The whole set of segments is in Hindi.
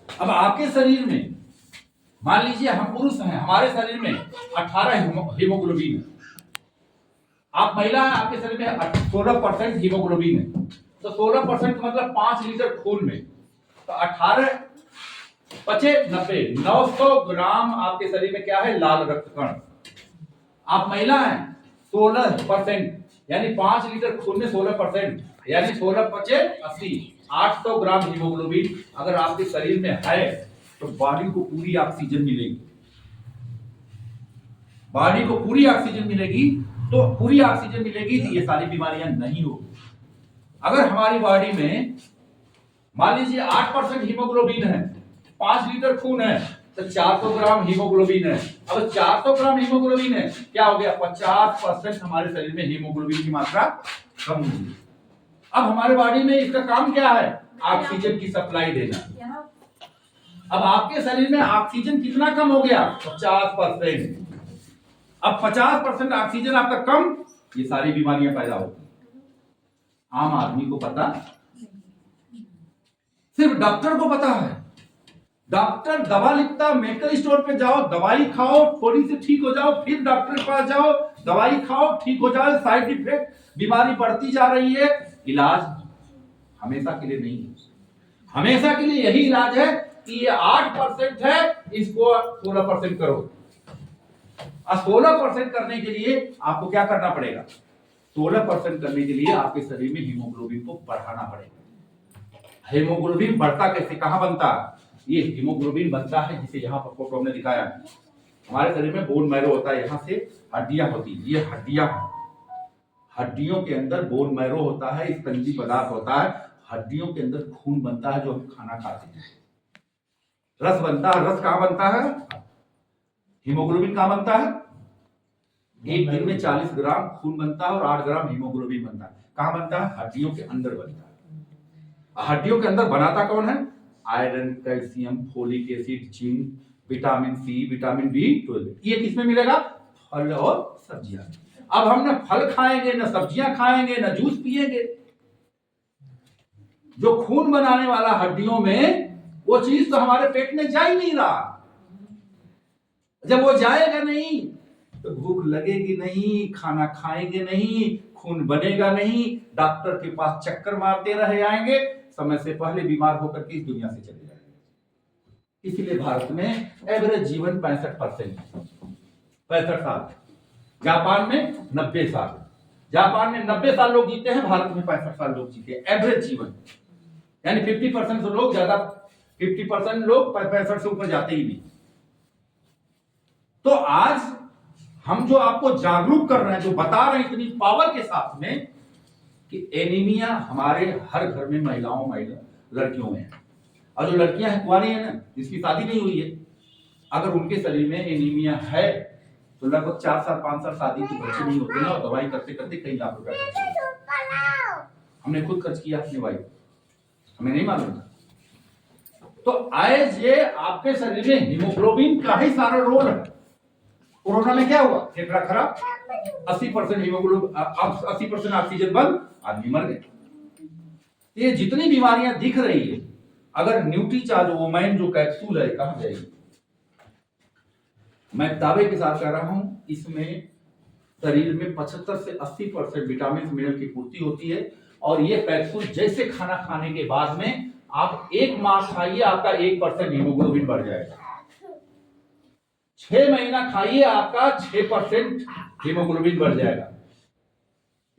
अब आपके शरीर में मान लीजिए हम पुरुष हैं, हमारे शरीर में 18 हीमोग्लोबिन है। आप महिला हैं, आपके शरीर में 16% हीमोग्लोबिन है। तो 16% मतलब 5 लीटर खून में तो 18 पचे 90 900 ग्राम आपके शरीर में क्या है, लाल रक्त कण। आप महिला हैं, 16% यानी 5 लीटर खून में 16% यानी 16 पचे 80 800 ग्राम हीमोग्लोबिन अगर आपके शरीर में है तो बॉडी को पूरी ऑक्सीजन मिलेगी। बॉडी को पूरी ऑक्सीजन मिलेगी तो पूरी ऑक्सीजन मिलेगी तो ये सारी बीमारियां नहीं होगी। अगर हमारी बॉडी में मान लीजिए 8% हीमोग्लोबिन है, 5 लीटर खून है तो 400 ग्राम हीमोग्लोबिन है। अब 400 ग्राम हीमोग्लोबिन है, क्या हो गया, 50% हमारे शरीर में हीमोग्लोबिन की मात्रा कम होगी। अब हमारे बॉडी में इसका काम क्या है, ऑक्सीजन की सप्लाई देना। अब आपके शरीर में ऑक्सीजन कितना कम हो गया, 50%। अब 50% ऑक्सीजन आपका कम, ये सारी बीमारियां पैदा होती। आम आदमी को पता, सिर्फ डॉक्टर को पता है। डॉक्टर दवा लिखता, मेडिकल स्टोर पे जाओ, दवाई खाओ, थोड़ी सी ठीक हो जाओ, फिर डॉक्टर के पास जाओ, दवाई खाओ, ठीक हो जाओ, साइड इफेक्ट, बीमारी बढ़ती जा रही है। इलाज हमेशा के लिए नहीं है। हमेशा के लिए यही इलाज है कि ये 8% है, इसको 16% करो। और 16% करने के लिए आपको क्या करना पड़ेगा, 16% करने के लिए आपके शरीर में हीमोग्लोबिन को बढ़ाना पड़ेगा। हीमोग्लोबिन बढ़ता कैसे, कहां बनता है, ये हीमोग्लोबिन बनता है जिसे यहाँ पर फोटो हमने दिखाया है। हमारे शरीर में बोन मैरो होता है, यहाँ से हड्डियां होती है, ये हड्डियां, हड्डियों के अंदर बोन मैरो होता है, स्पंजी पदार्थ होता है, हड्डियों के अंदर खून बनता है जो हम खाना खाते हैं। रस बनता है, रस कहां बनता है, हीमोग्लोबिन कहां बनता है, एक दिन में 40 ग्राम खून बनता है और 8 ग्राम हीमोग्लोबिन बनता है। कहां बनता है, हड्डियों के अंदर बनता है। हड्डियों के अंदर बनाता कौन है, iron, calcium, folic acid, zinc, vitamin C, vitamin B12। ये किसमें मिलेगा, फल और सब्जियां। अब हम न फल खाएंगे, न सब्जियां खाएंगे, न जूस पिएंगे, जो खून बनाने वाला हड्डियों में, वो चीज तो हमारे पेट में जा ही नहीं रहा। जब वो जाएगा नहीं तो भूख लगेगी नहीं, खाना खाएंगे नहीं, खून बनेगा नहीं, डॉक्टर के पास चक्कर मारते रह जाएंगे, समय से पहले बीमार होकर के इस दुनिया से चले जाएंगे। इसलिए भारत में एवरेज जीवन 65% 65 साल, जापान में 90 साल। जापान में 90 साल लोग जीते हैं, भारत में 65 साल लोग जीते हैं एवरेज जीवन। यानी 50% से लोग ज्यादा, 50% लोग 65 से ऊपर जाते ही नहीं। तो आज हम जो आपको जागरूक कर रहे हैं, जो बता रहे हैं इतनी पावर के साथ में कि एनीमिया हमारे हर घर में महिलाओं लड़कियों में है। और जो लड़कियां हैं, कुंवारी है ना, जिसकी शादी नहीं हुई है, अगर उनके शरीर में एनीमिया है तो लगभग 4 साल 5 साल शादी के बच्चे नहीं होते ना, और दवाई करते करते कई लाख रुपए खर्च किया। हमने खुद खर्च किया अपनी वाइफ, हमें नहीं मालूम था। तो आज ये आपके शरीर में हीमोग्लोबिन का ही सारा रोल है। कोरोना में क्या हुआ, फेफड़ा खराब, 80% हीमोग्लोबिन, 80% ऑक्सीजन बंद, आदमी मर गए। ये जितनी बीमारियां दिख रही है, अगर न्यूट्रीचार्ज वोमैन जो कैप्सूल है, कहां जाएगी, मैं दावे के साथ कह रहा हूं, इसमें शरीर में 75 से 80% विटामिन मिनरल की पूर्ति होती है। और ये कैप्सूल जैसे खाना खाने के बाद में आप 1 मास खाइए, आपका 1% हीमोग्लोबिन बढ़ जाएगा। 6 महीना खाइए, आपका 6% हीमोग्लोबिन बढ़ जाएगा।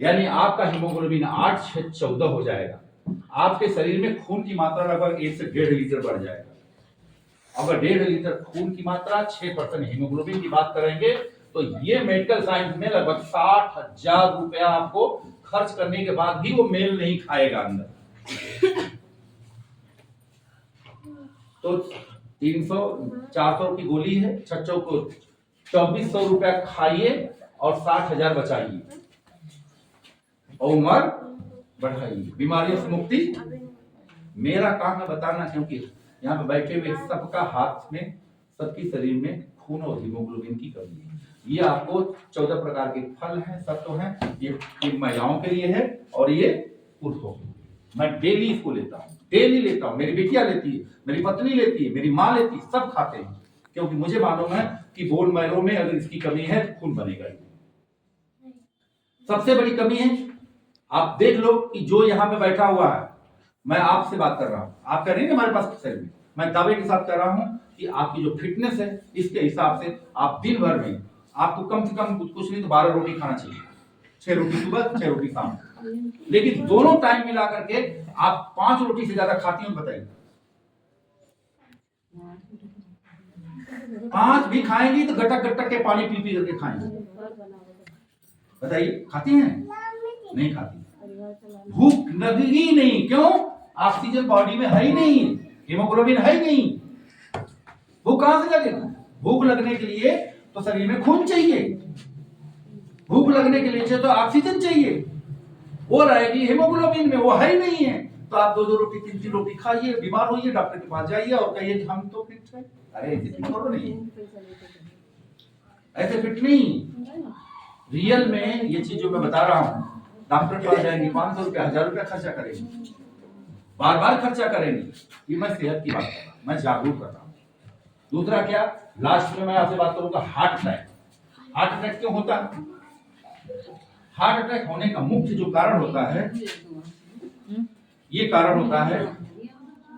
यानी आपका हीमोग्लोबिन 8 6 14 हो जाएगा। आपके शरीर में खून की मात्रा लगभग 1 से 1.5 लीटर बढ़ जाएगा। अगर 1.5 लीटर खून की मात्रा, 6% हीमोग्लोबिन की बात करेंगे तो ये मेडिकल साइंस में लगभग 60,000 रुपया आपको खर्च करने के बाद भी वो मेल नहीं खाएगा अंदर। तो 300 400 की गोली है, 6 को 2400 रुपया खाइए और 60,000 बचाइए और उम्र बढ़ाइए, बीमारियों से मुक्ति। मेरा काम है बताना, क्योंकि यहाँ पे बैठे हुए सबका हाथ में, सबके शरीर में खून और हीमोग्लोबिन की कमी है। ये आपको 14 प्रकार के फल हैं, सत्व हैं, ये महिलाओं के लिए है और ये पुरुषों के लिए। मैं डेली इसको लेता हूँ, डेली लेता हूँ। मेरी बेटियां लेती है, मेरी पत्नी लेती है, मेरी माँ लेती है, सब खाते हैं, क्योंकि मुझे मालूम है कि बोन मैरो में अगर इसकी कमी है तो खून बनेगा ही। सबसे बड़ी कमी है, आप देख लो कि जो यहाँ पे बैठा हुआ है, मैं आपसे बात कर रहा हूँ, आप कह रहे हैं हमारे पास शरीर में, मैं दावे के साथ कह रहा हूँ कि आपकी जो फिटनेस है इसके हिसाब से आप दिन भर में आपको कम से कम कुछ नहीं तो 12 रोटी खाना चाहिए, 6 रोटी सुबह 6 रोटी शाम। लेकिन दोनों टाइम मिला करके आप 5 रोटी से ज्यादा खाती हो, बताइए। 5 भी खाएंगी तो गटक गटक के पानी पी पी करके खाएंगे, बताइए खाती हैं? नहीं खाती। भूख लगेगी नहीं, क्यों? ऑक्सीजन बॉडी में है ही नहीं, हीमोग्लोबिन है ही नहीं, भूख कहां से लगेगी? भूख लगने के लिए तो शरीर में खून चाहिए, भूख लगने के लिए तो ऑक्सीजन चाहिए, वो रहेगी हीमोग्लोबिन में, वो है ही नहीं है। तो आप 2-2 रोटी 3-3 रोटी खाइए, बीमार होइए, डॉक्टर के पास जाइए और कहिए कि हम तो फिट है। अरे करो नहीं, ऐसे फिट नहीं। रियल में ये चीज जो मैं बता रहा हूँ, डॉक्टर के पास जाएंगे 500 रुपया 1000 रुपया खर्चा करेंगे, बार बार खर्चा करेंगे। ये मैं सेहत की बात कर रहा हूँ, मैं जागरूक कर रहा हूँ। दूसरा क्या, लास्ट में मैं आपसे बात करूंगा हार्ट अटैक। हार्ट अटैक क्यों होता है? हार्ट अटैक होने का मुख्य जो कारण होता है, ये कारण होता है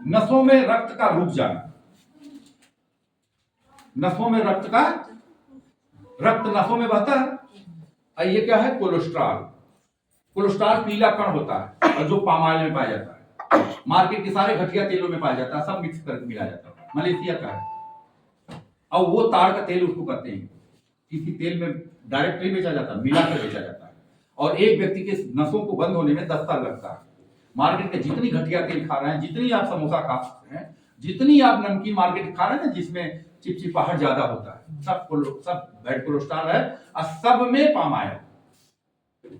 नसों में रक्त का रुक जाना। नसों में रक्त नसों में बहता है। ये क्या है? कोलेस्ट्रॉल। कोलेस्ट्रॉल पीला कण होता है और जो पाम ऑयल में पाया जाता है, मार्केट के सारे घटिया तेलों में पाया जाता है, सब मिक्स करके मिलाया जाता है, मलेशिया का है। और वो ताड़ का तेल उसको कहते हैं, किसी तेल में डायरेक्ट नहीं बेचा जाता, मिलाकर बेचा जाता है। और एक व्यक्ति के नसों को बंद होने में 10 साल लगता है। मार्केट के जितनी घटिया तेल खा रहे हैं, जितनी आप समोसा खा सकते हैं, जितनी आप नमकीन मार्केट खा रहे हैं ना जिसमें चिपचिपाहट ज्यादा होता है, सब बैड कोलेस्ट्रॉल है और सब में पाम ऑयल।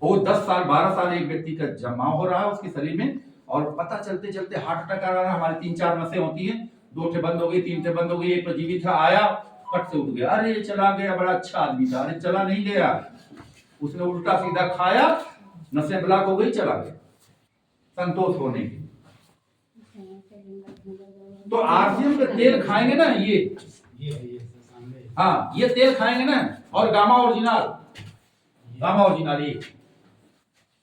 वो 10 साल 12 साल एक व्यक्ति का जमाव हो रहा है उसके शरीर में, और पता चलते चलते हार्ट अटैक आ रहा है। हमारी 3-4 नसें होती हैं, 2 ठे बंद हो गई, 3 ठे बंद हो गई, एक तो जीवित था, आया फट से उठ गया, अरे ये चला गया, बड़ा अच्छा आदमी था, अरे चला नहीं गया, उसने उल्टा सीधा खाया, नसें ब्लॉक हो गई, चला गया संतोष होने की। तो आरसीएम का तेल खाएंगे ना, ये हाँ ये तेल खाएंगे ना, और गामा ओरिजिनल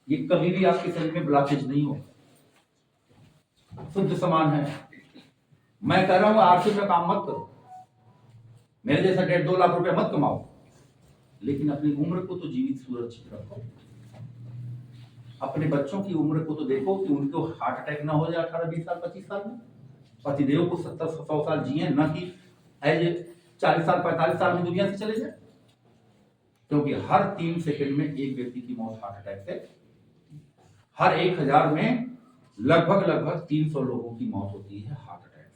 ये कभी भी आपके शरीर में ब्लॉकेज नहीं हो, शुद्ध सामान है। मैं कह रहा हूं आरसीएम का काम मत करो, मेरे जैसा 1.5-2 लाख रुपए मत कमाओ, लेकिन अपनी उम्र को तो जीवित सुरक्षित रखो। अपने बच्चों की उम्र को तो देखो कि उनको हार्ट अटैक ना हो जाए 18-20 साल 25 साल में, पतिदेव को 70-100 साल जिए, न कि एज 40 साल 45 साल में दुनिया से चले जाए। क्योंकि हर 3 सेकंड में एक व्यक्ति की मौत हार्ट अटैक से, हर 1000 में लगभग 300 लोगों की मौत होती है हार्ट अटैक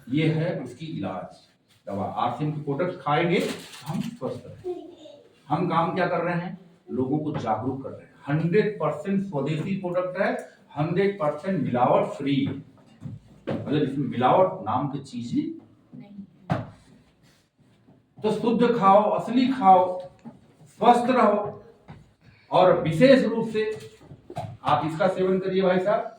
से। ये है उसकी इलाज दवा। आरसीएम के प्रोडक्ट खाएंगे हम स्वस्थ रहेंगे। हम काम क्या कर रहे हैं? लोगों को जागरूक कर रहे हैं। 100% स्वदेशी प्रोडक्ट है, 100% मिलावट फ्री, मतलब इसमें मिलावट नाम की चीज ही नहीं। तो शुद्ध खाओ, असली खाओ, स्वस्थ रहो, और विशेष रूप से आप इसका सेवन करिए भाई साहब।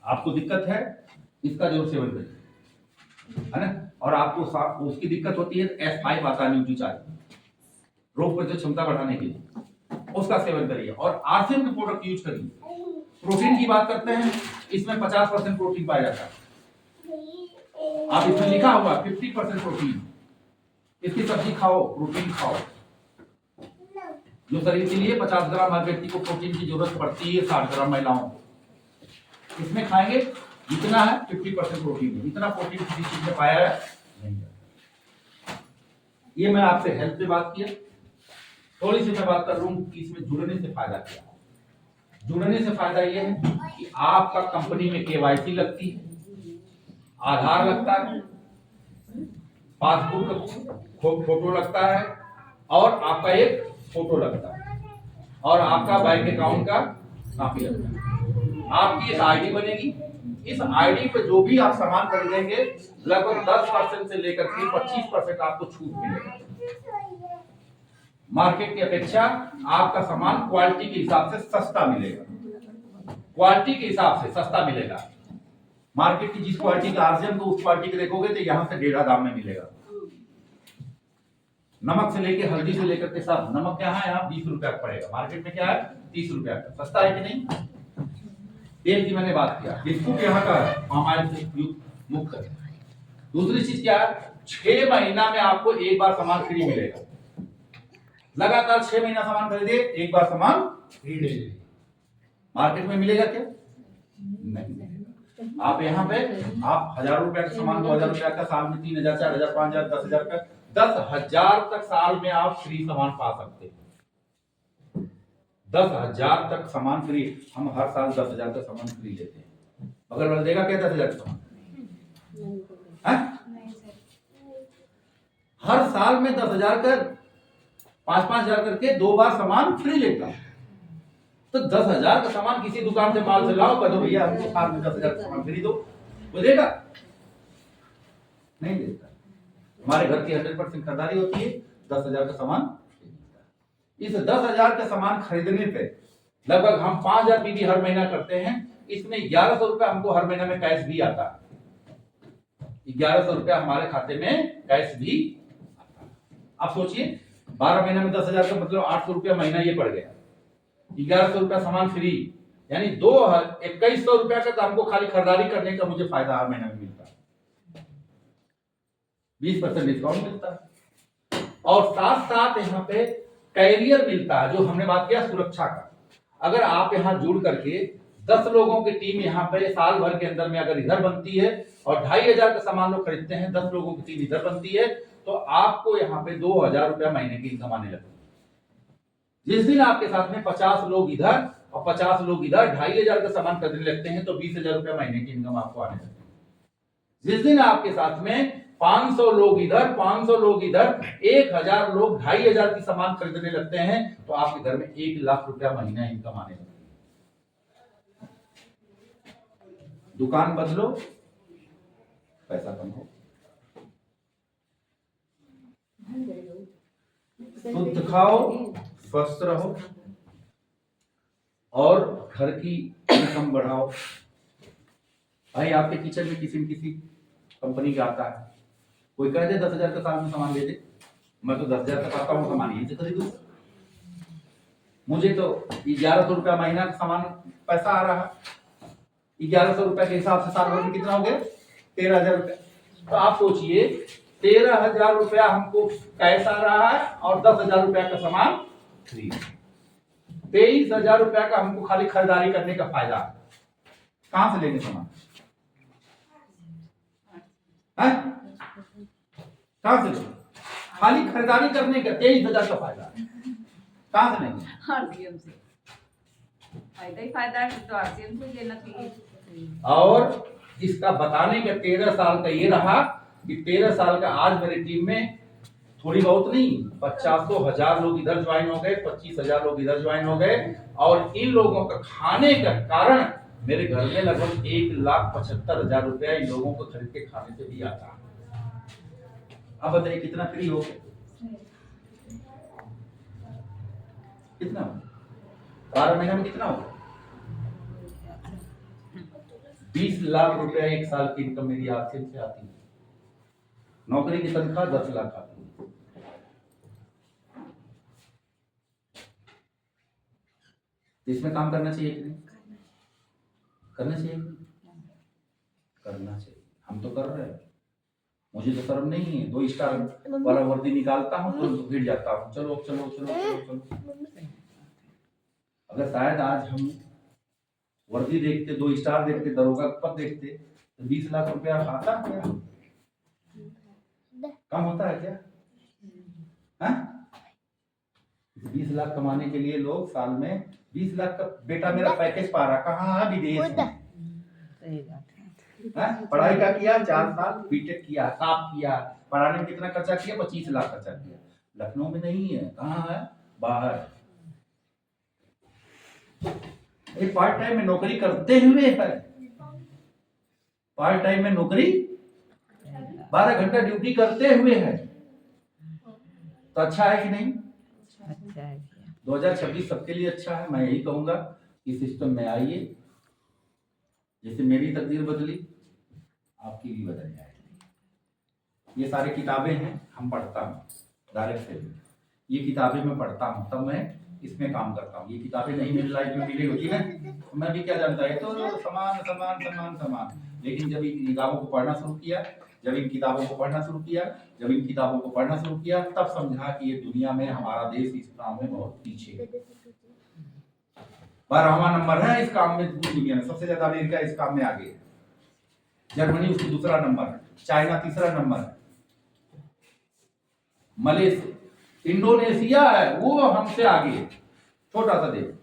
आपको दिक्कत है, इसका जरूर सेवन करिए, है ना। और आपको उसकी दिक्कत होती है, S5 आता है न्यूट्रीचार्ज, रोग प्रतिरोधक क्षमता बढ़ाने के लिए, उसका सेवन करिए। और आरसीएम के प्रोडक्ट यूज करिए। प्रोटीन की बात करते हैं, इसमें 50% प्रोटीन पाया जाता है। आप इसमें लिखा हुआ 50% प्रोटीन। इसकी सब्जी खाओ, प्रोटीन खाओ। जो शरीर के लिए 50 ग्राम हर व्यक्ति को प्रोटीन की जरूरत पड़ती है, 60 ग्राम महिलाओं को। इसमें खाएंगे जितना है 50% प्रोटीन है। इतना प्रोटीन किसी चीज में पाया है नहीं है। ये मैं आपसे हेल्थ पे बात किया। थोड़ी सी मैं बात कर रहा हूँ कि इसमें जुड़ने से फायदा क्या है। जुड़ने से फायदा ये है कि आपका कंपनी में केवाईसी लगती है, आधार लगता है, पासबुक का फोटो लगता है, और आपका एक फोटो लगता है, और आपका बैंक अकाउंट का कॉपी लगता है। आपकी एक आईडी बनेगी। इस आईडी पे जो भी आप सामान खरीदेंगे, लगभग 10% से लेकर के 25% आपको छूट मिलेगा। मार्केट की अपेक्षा आपका सामान क्वालिटी के हिसाब से सस्ता मिलेगा, क्वालिटी के हिसाब से सस्ता मिलेगा। मार्केट की जिस क्वालिटी का आरसीएम को उस क्वालिटी के देखोगे तो यहां से 1.5 दाम में मिलेगा। नमक से लेके हल्दी से लेकर के सब, नमक क्या है यहाँ 20 रुपया का पड़ेगा, मार्केट में क्या है 30 रुपया का, सस्ता है कि नहीं। तेल की मैंने बात किया, बिस्कुट यहाँ का है पाम ऑयल से मुक्त है। दूसरी चीज क्या है, 6 महीना में आपको एक बार सामान फ्री मिलेगा। लगातार 6 महीना सामान खरीदे एक बार सामान फ्री ले लीजिए। मार्केट में मिलेगा क्या? नहीं। आप यहाँ पे आप 1000 रुपया का सामान 2000 रुपया का साल में 3000 4000 5000 10000 का 10,000 तक साल में आप फ्री सामान पा सकते हैं। 10,000 तक सामान फ्री। हम हर साल 10,000 का सामान फ्री लेते हैं। अगर वाला देगा क्या 10,000 का सामान? हर साल में 10,000 का 5,000 करके 2 बार सामान फ्री लेता है। तो 10,000 का सामान किसी दुकान से माल से लाओ, कह दो भैया हमको साल में 10,000 का सामान फ्री दो, वो देगा? नहीं देता। हमारे घर की 100% खरीदारी होती है, 10,000 का सामान। इस 10,000 का सामान खरीदने पे लगभग हम 5,000 पीवी हर महीना करते हैं। इसमें 1100 रुपया हमको हर महीना में कैश भी आता है। 1100 रुपया हमारे खाते में कैश भी आता है। आप सोचिए 12 महीना में 10,000 का मतलब 800 रुपया महीना ये पड़ गया। 1100 रुपया सामान फ्री, यानी 2100 रुपया का तो हमको खाली खरीदारी करने का मुझे फायदा हर महीने में मिलता है। 20% डिस्काउंट मिलता है और साथ साथ यहाँ पे कैरियर मिलता है, जो हमने बात किया सुरक्षा का। अगर आप यहाँ जुड़ करके 10 लोगों की टीम यहाँ पे साल भर के अंदर में अगर इधर बनती है और 2,500 का सामान लोग खरीदते हैं, 10 लोगों की टीम इधर बनती है, तो आपको यहाँ पे 2,000 रुपया महीने की इनकम आने लगती है। जिस दिन आपके साथ में 50 लोग इधर और 50 लोग इधर 2,500 का सामान खरीदने लगते हैं, तो 20,000 रुपया महीने की इनकम आपको आने लगती है। जिस दिन आपके साथ में 500 लोग इधर 500 लोग इधर 1,000 लोग 2,500 की सामान खरीदने लगते हैं, तो आपके घर में 1 लाख रुपया महीना इनकम आने लगती है। दुकान बदलो, पैसा कम हो। शुद्ध खाओ, स्वस्थ रहो और घर की इनकम बढ़ाओ। भाई आपके किचन में किसी न किसी कंपनी का आता है, कोई कह दे 10,000 का साल में सामान ले दे, मैं तो 10,000 का पाता हूँ सामान यहीं से खरीदूं। मुझे तो 1,100 रुपया महीना का सामान पैसा आ रहा है। 1,100 रुपया के हिसाब से साल भर में कितना हो गया? 13,000 रुपया। तो आप सोचिए 13,000 रुपया हमको कैश आ रहा है और 10,000 रुपया का सामान फ्री। 23,000 रुपया का हमको खाली खरीदारी करने का फायदा है। कहां से लेंगे सामान? कहां से लेंगे? खाली खरीदारी करने का 23,000 का फायदा है। कहां से लेंगे? आरसीएम से फायदा ही फायदा है, तो आरसीएम से लेना चाहिए। और इसका बताने का 13 साल का ये रहा कि 13 साल का आज मेरी टीम में थोड़ी बहुत नहीं 50,000 लोग इधर ज्वाइन हो गए, 25,000 लोग इधर ज्वाइन हो गए, और इन लोगों का खाने का कारण मेरे घर में लगभग 1,75,000 रुपया इन लोगों को खरीद के खाने से भी आता है। अब बताइए कितना फ्री हो गया? कितना 12 महीने में कितना होगा? 20 लाख रुपया एक साल की इनकम मेरी आरसीएम से आती है। नौकरी की तनख्वाह 10 लाख आती है। इसमें काम करना चाहिए कि नहीं? करना चाहिए? करना चाहिए। हम तो कर रहे हैं। मुझे तो शर्म नहीं है, 2 स्टार वाला वर्दी निकालता हूँ तो भिड़ जाता हूँ, चलो चलो चलो चलो चलो। अगर शायद आज हम वर्दी देखते, 2 स्टार देखते, दरोगा पद देखते, तो 20 लाख रुपया आता क्या? कम होता है क्या? 20 लाख कमाने के लिए लोग साल में 20 लाख का बेटा मेरा पैकेज पा रहा, कहाँ है? विदेश में। पढ़ाई का किया 4 साल, बीटेक किया, टॉप किया, पढ़ाने में कितना खर्चा किया? 25 लाख खर्चा किया। लखनऊ में नहीं है, कहाँ है? बाहर। एक पार्ट टाइम में नौकरी करते हुए है, पार्ट टाइम में नौकरी 12 घंटा ड्यूटी करते हुए है, तो अच्छा है कि नहीं? अच्छा है जी। 2026 सबके लिए अच्छा है। मैं यही कहूंगा कि सिस्टम में आइए, जैसे मेरी तकदीर बदली आपकी भी बदल जाएगी। ये सारी किताबें हैं, हम पढ़ता हूँ डायरेक्ट से, ये किताबें मैं पढ़ता हूँ तब मैं इसमें काम करता हूँ। ये किताबें नहीं मेरी लाइफ में मिली होती है तो मैं भी क्या जानता है, तो समान समान समान समान। लेकिन जब इन किताबों को पढ़ना शुरू किया, जब इन किताबों को पढ़ना शुरू किया, जब इन किताबों को पढ़ना शुरू किया, तब समझा कि ये दुनिया में हमारा देश इस काम में बहुत पीछे है। 12वां नंबर है इस काम में पूरी दुनिया में, सबसे ज्यादा अमेरिका इस काम में आगे है, जर्मनी उसकी दूसरा नंबर है, चाइना तीसरा नंबर है, मलेशिया, इंडोनेशिया है वो हमसे आगे है, छोटा सा देश।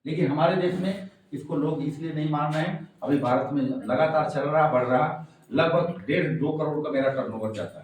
लेकिन हमारे देश में इसको लोग इसलिए नहीं मान रहे हैं। अभी भारत में लगातार चल रहा, बढ़ रहा, लगभग 1.5-2 करोड़ का मेरा टर्नओवर जाता है।